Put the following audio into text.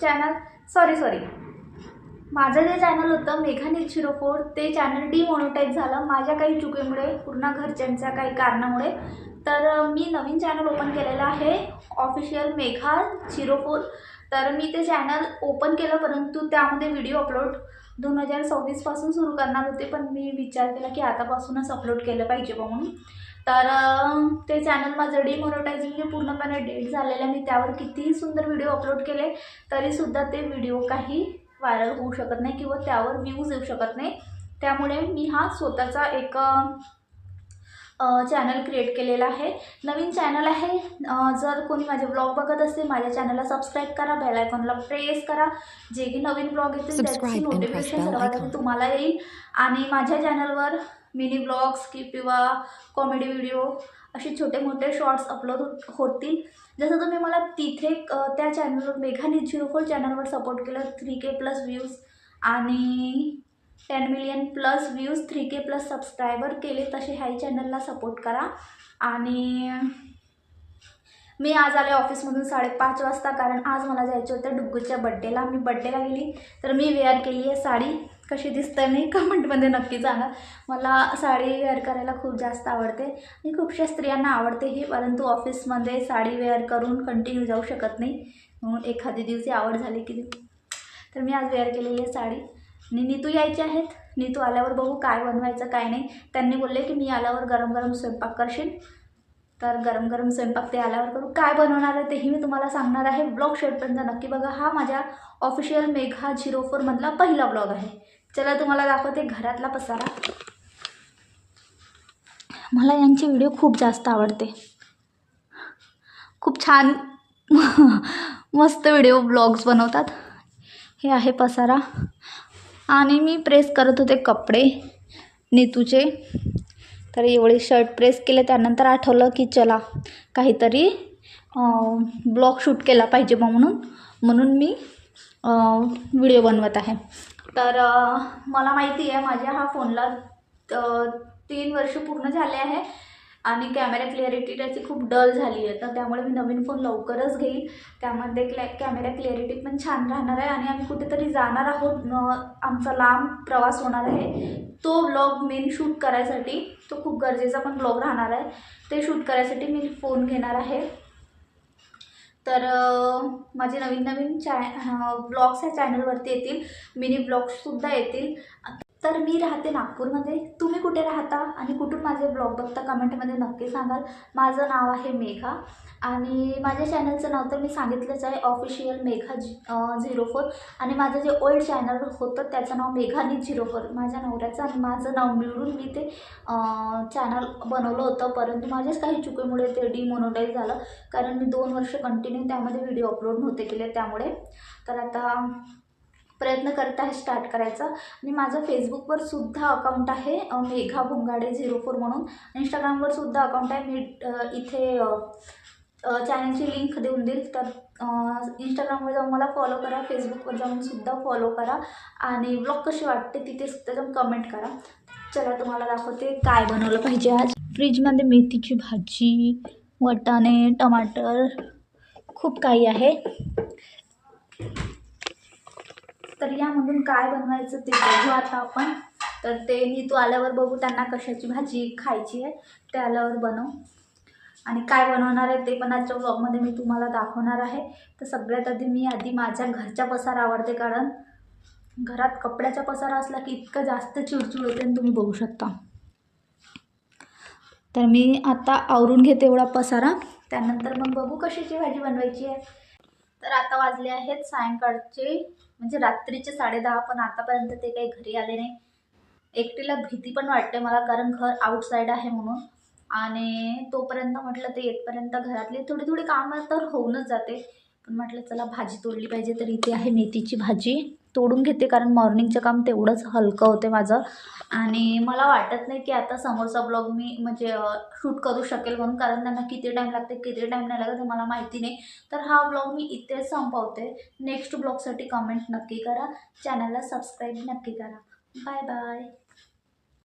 Channel sorry माझं जे channel होतं मेघा-04 ते चॅनल डिमॉनिटाईज झालं माझ्या काही चुकीमुळे, पूर्ण घरच्यांच्या काही कारणामुळे। तर मी नवीन चॅनल ओपन केलेलं आहे ऑफिशियल मेघा-04। तर मी ते चॅनल ओपन केलं, परंतु त्यामध्ये व्हिडिओ अपलोड 2026 पासून सुरू करणार होते, पण मी विचार केला की आतापासूनच अपलोड केलं पाहिजे म्हणून। तर ते चॅनल माझं डिमॉनिटायझिंग पूर्णपणे डेट झालेलं आहे। मी त्यावर कितीही सुंदर व्हिडिओ अपलोड केले तरीसुद्धा ते व्हिडिओ काही व्हायरल होऊ शकत नाही किंवा त्यावर व्ह्यूज येऊ शकत नाही। त्यामुळे मी हा स्वतःचा एक चॅनल क्रिएट केलेला आहे, नवीन चॅनल आहे। जर कोणी माझे ब्लॉग बघत असेल माझ्या चॅनलला सबस्क्राइब करा, बेल आयकॉनला प्रेस करा, जे की नवीन ब्लॉग येतील त्याची नोटिफिकेशन सर्वात आधी तुम्हाला येईल। आणि माझ्या चॅनलवर मिनी ब्लॉग्स किंवा कॉमेडी व्हिडिओ असे छोटे मोठे शॉर्ट्स अपलोड होतील। जसं तुम्ही मला तिथे त्या चॅनलवर मेघा-04 चॅनलवर सपोर्ट केलं, 3K+ व्ह्यूज आणि 10 million plus views, 3K+ subscriber केले, तसे ह्याही चॅनलला सपोर्ट करा। आणि मी आज आले ऑफिसमधून 5:30 वाजता, कारण आज मला जायचं होतं डुग्गूच्या बड्डेला। मी बड्डेला गेली तर मी वेअर केली आहे साडी। कशी दिसते मी कमेंटमध्ये नक्की सांगा। मला साडी वेअर करायला खूप जास्त आवडते आणि खूपशा स्त्रियांना आवडते ही, परंतु ऑफिसमध्ये साडी वेअर करून कंटिन्यू जाऊ शकत नाही, म्हणून एखादी दिवशी आवड झाली की तर मी आज वेअर केलेली आहे साडी। आणि नीतू यायचे आहेत, नीतू आल्यावर बघू काय बनवायचं काय नाही। त्यांनी बोलले की मी आल्यावर गरम गरम स्वयंपाक करशील, तर गरम गरम स्वयंपाक ते आल्यावर करू। काय बनवणार आहे तेही मी तुम्हाला सांगणार आहे, ब्लॉग शेवटपर्यंत नक्की बघा। हा माझ्या ऑफिशियल मेघा-04 मधला पहिला ब्लॉग आहे। चला तुम्हाला दाखवते घरातला पसारा। मला यांचे व्हिडिओ खूप जास्त आवडते, खूप छान मस्त व्हिडिओ ब्लॉग्स बनवतात। हे आहे पसारा आणि मी प्रेस करत होते कपडे नीतूचे, तर एवढे शर्ट प्रेस केले। त्यानंतर आठवलं की चला काहीतरी ब्लॉग शूट केला पाहिजे म्हणून मी व्हिडिओ बनवत आहे। तर मला माहिती आहे माझ्या हा फोनला 3 वर्ष पूर्ण झाले आहे आणि कॅमेरा क्लिअरिटी त्याची खूप डल झाली आहे, तर त्यामुळे मी नवीन फोन लवकरच घेईल। त्यामध्ये कॅमेरा क्लिअरिटी पण छान राहणार आहे आणि आम्ही कुठेतरी जाणार आहोत, आमचा लांब प्रवास होणार आहे। तो ब्लॉग मेन शूट करायसाठी, तो खूप गरजेचा पण ब्लॉग राहणार आहे, ते शूट करायसाठी मी फोन घेणार आहे। तर माझे नवीन ब्लॉग्स ह्या चॅनलवरती येतील, मिनी ब्लॉग्ससुद्धा येतील। तर मी राहते नागपूरमध्ये, तुम्ही कुठे राहता आणि कुठून माझे ब्लॉग बघता कमेंटमध्ये नक्की सांगाल। माझं नाव आहे मेघा आणि माझ्या चॅनलचं नाव तर मी सांगितलंच आहे ऑफिशियल मेघा-04। आणि माझं जे ओल्ड चॅनल होतं त्याचं नाव मेघा-04, माझ्या नवऱ्याचं आणि माझं नाव मिळून मी ते चॅनल बनवलं होतं, परंतु माझ्याच काही चुकीमुळे ते डिमॉनिटाईज झालं, कारण मी 2 वर्ष कंटिन्यू त्यामध्ये व्हिडिओ अपलोड नव्हते केले त्यामुळे। तर आता प्रयत्न करत आहे स्टार्ट करायचा। आणि माझं फेसबुकवर सुद्धा अकाउंट आहे मेघा भोंगाडे 04 म्हणून, इंस्टाग्रामवर सुद्धा अकाउंट आहे। मी इथे चॅनलची लिंक देऊन देईल, तर इंस्टाग्रामवर जाऊन मला फॉलो करा, फेसबुकवर जाऊन सुद्धा फॉलो करा आणि ब्लॉग कसे वाटते तिथे सुद्धा जाऊन कमेंट करा। चला तुम्हाला दाखवते काय बनवलं पाहिजे आज। फ्रीजमध्ये मेथीची भाजी, वाटाणे, टमाटर, खूप काही आहे। तर यामधून काय बनवायचं ते बघू आता आपण। तर ते नीतू आल्यावर बघू त्यांना कशाची भाजी खायची आहे, ते आल्यावर बनवू। आणि काय बनवणार आहे ते पण आजच्या ब्लॉगमध्ये मी तुम्हाला दाखवणार आहे। तर सगळ्यात आधी माझ्या घरचा पसारा आवडते, कारण घरात कपड्याचा पसारा असला की इतकं जास्त चिडचिड होते आणि तुम्ही बघू शकता। तर मी आता आवरून घेते एवढा पसारा, त्यानंतर मग बघू कशाची भाजी बनवायची आहे। तर आता वाजले आहेत सायंकाळचे म्हणजे रात्रीचे 10:30, पण आतापर्यंत ते काही घरी आले नाही। एकटीला भीती पण वाटते मला, कारण घर आउटसाईड आहे म्हणून, आणि तोपर्यंत म्हटलं ते येतपर्यंत घरातली थोडी थोडी कामं तर होऊनच जाते। पण म्हटलं चला भाजी तोडली पाहिजे, तर इथे आहे मेथीची भाजी, तोडून घेते, कारण मॉर्निंगचं काम तेवढंच हलकं होते माझं। आणि मला वाटत नाही की आता समोरचा ब्लॉग मी म्हणजे शूट करू शकेल म्हणून, कारण त्यांना किती टाईम लागते किती टाईम नाही लागत मला माहिती नाही। तर हा ब्लॉग मी इथेच संपवते। नेक्स्ट ब्लॉगसाठी कमेंट नक्की करा, चॅनलला सबस्क्राईब नक्की करा। Bye bye.